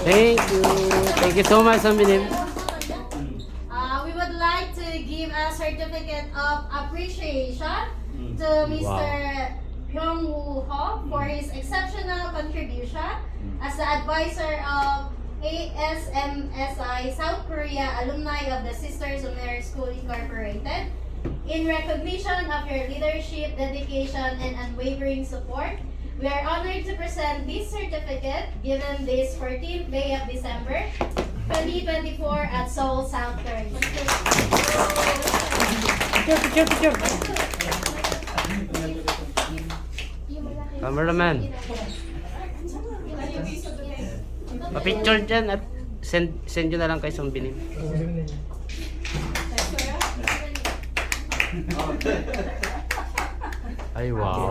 Thank you. Thank you so much, Sambinim. We would like to give a certificate of appreciation to Mr. Hyung-woo Ho for his exceptional contribution as the advisor of ASMSI South Korea Alumni of the Sisters of Mary School Incorporated. In recognition of your leadership, dedication, and unwavering support, we are honored to present this certificate given this 14th day of December 2024 at Seoul, South Korea. Picture. Cameraman. Pa-picture dyan at send nyo na lang kay Sambinim. Ay, wow.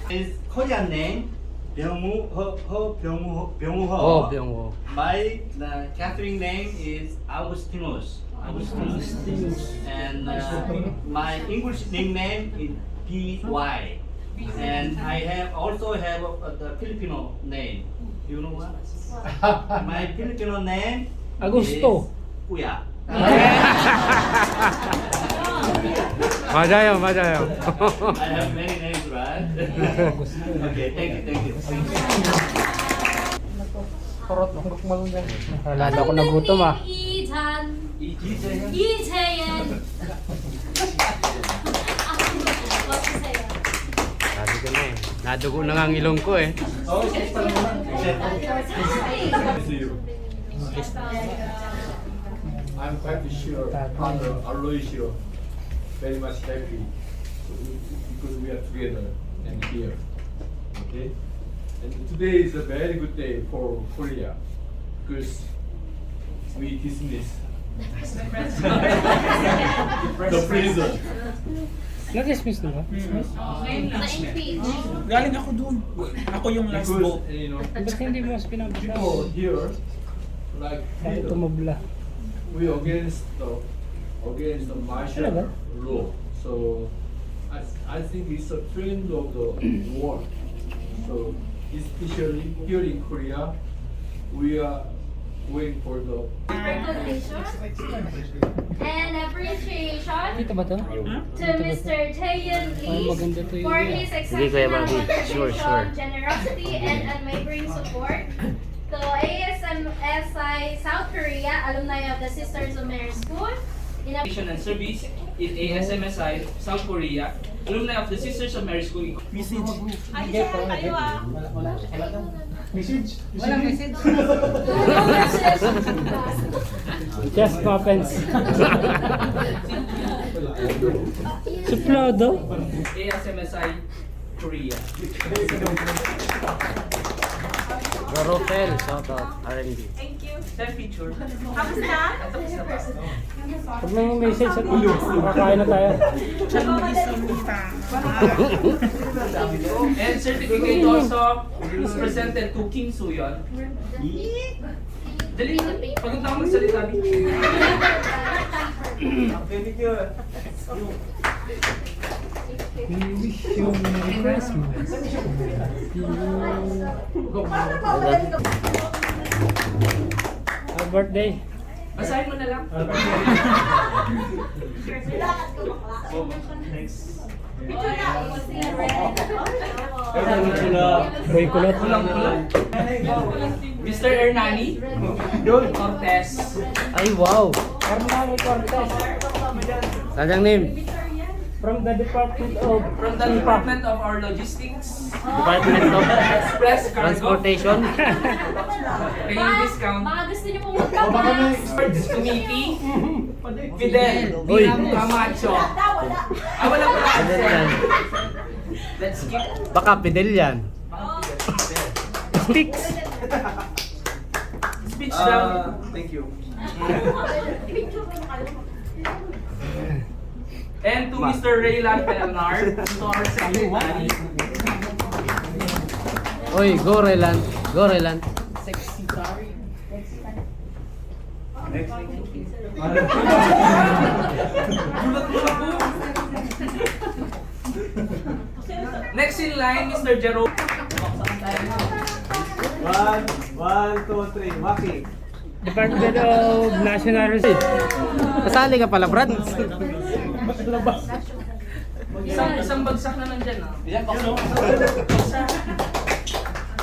His Korean name Byung-woo Ho. Oh, Byung-woo. My Catholic name is Augustinus. And my English nickname is B.Y. And I also have the Filipino name. You know what? My Filipino name Augusto. is Kuya. 맞아요. I have many names, right? Okay, thank you. Korot, hanggang malungan. Nalala ko na gutom ah. 이재yen. Sabi ko na eh. Nadugo na nga ang ilong ko eh. I'm quite sure Father Aloy Shiro very much happy because we are together and here. Okay? And today is a very good day for Korea because we dismiss the prison. Na-dismiss na ba? Na-impeach. Galing ako dun. Ako yung last Because vote. Ba't hindi mo mas people pinabasa? here like Kaya freedom. tumabla. We against the martial Talaga? law. So I think it's a trend of the war. So especially here in Korea, we are going for the Recognition and appreciation Dito ba to? to Mr. Taeyeon Ay, maganda to Lee yun. for his Hindi, Kuya exceptional Bobby. Sure. contribution, generosity, and unwavering support to ASMSI South Korea, alumni of the Sisters of Mary School. In a And service in ASMSI, South Korea, alumni of the Sisters of Mary School. Just happens. Suplado? ASMSI Korea. Gorofel, shout out. R&B. That picture. Pag may message at makakain na tayo. And certificate also is presented to Kim Soo-yeon. Dali, pagod na ako magsalita. We wish you Merry Christmas. Happy birthday. Basahin mo na lang. Boy kulot. Mr. Hernani Cortez. Ay, wow. Hernani Cortez. Kanyang name? From the Department of From the Department of our Logistics, Department of Express Cargo, Transportation. paying discount, baka gusto niyo pong magpapang. Sports Committee, Fidel Uy. Camacho. Wala pala. Fidel yan. Let's skip. Baka Fidel yan. Sticks. Speech down. Thank you. And to Mr. Raylan Pelnar, to our secretary. Oy, go Relan. Go Relan. Next in line, Mr. Jerome. One, two, three. Walking. Department of National Research. Kasali ka pala, Brad. Isang bagsak na nandyan ah.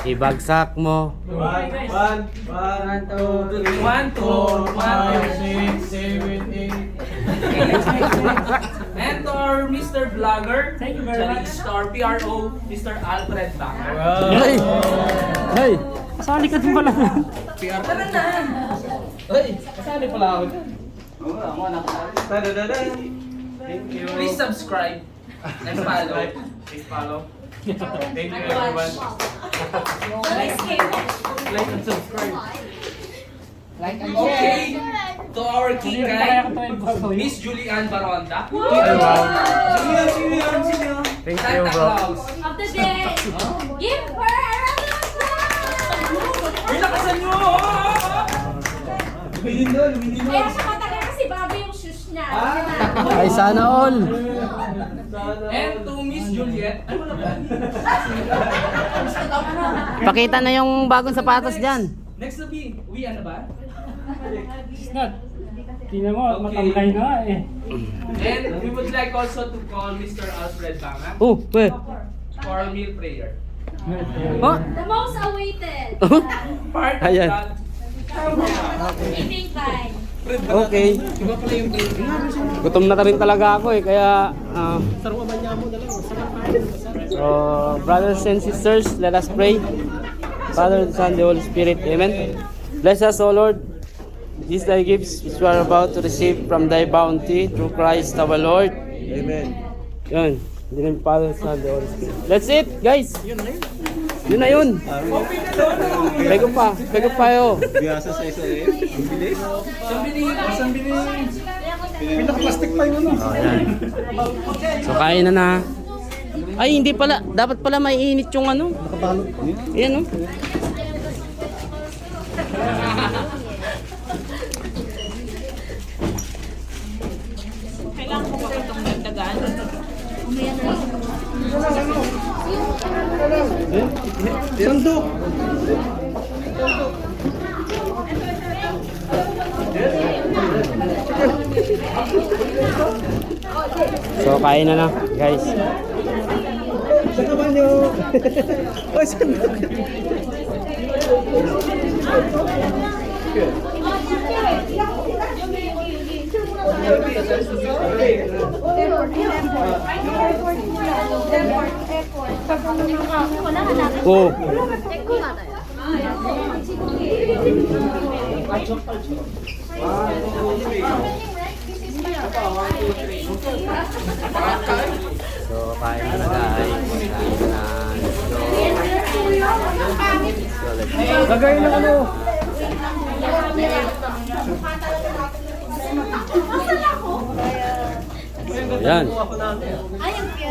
Ibagsak mo. One, two, three. 1, 2, 1, 2. And our Mr. Vlogger, thank you very much. Star PRO, Mr. Alfred Banger. Hey! Hey! Kasali ka din pala. Tara na! Hey, kasali pala ako dyan. Thank you. Please subscribe and follow. Please follow. Thank you, everyone. Like and subscribe. Okay, to our king guy, Miss Julian Baronda. Thank Santa you, bro. Claus. Of the day. Give her a round of applause! Uy, nakasan nyo! Kaya siya matagal kasi bago yung shoes niya. Ay, sana all. And to Miss Juliet. Ay, wala ba? Pakita na yung bagong sapatos dyan. Next na B. Uwi, ano ba? Tingnan mo, Okay. matamlay na nga eh. And we would like also to call Mr. Alfred Banga Oh, wait. for a meal prayer. Oh, The most awaited. Part of Ayan. that. Evening time. okay. Gutom na rin talaga ako eh, kaya... so, brothers and sisters, let us pray. Father, the Son, the Holy Spirit. Amen. Bless us, O Lord. These thy gifts which we are about to receive from thy bounty through Christ our Lord. Amen. Yun. In the name of the Father, the Son, the Holy Spirit. That's it, guys. Yun na yun. Pego pa. Pego pa yo. Biyasa sa isa eh. Ang bilis. Pinaka-plastic pa yun. Oh, yan. So, kain na na. Ay, hindi pala. Dapat pala may init yung ano. Nakabalot pa. Ayan, oh. Sandok! So, kain na na, guys. Saan ka ba nyo? Ay, sandok! Oh. So, kain na na, guys. Kain na. Gagawin na ano? Yan. Ay, ang cute.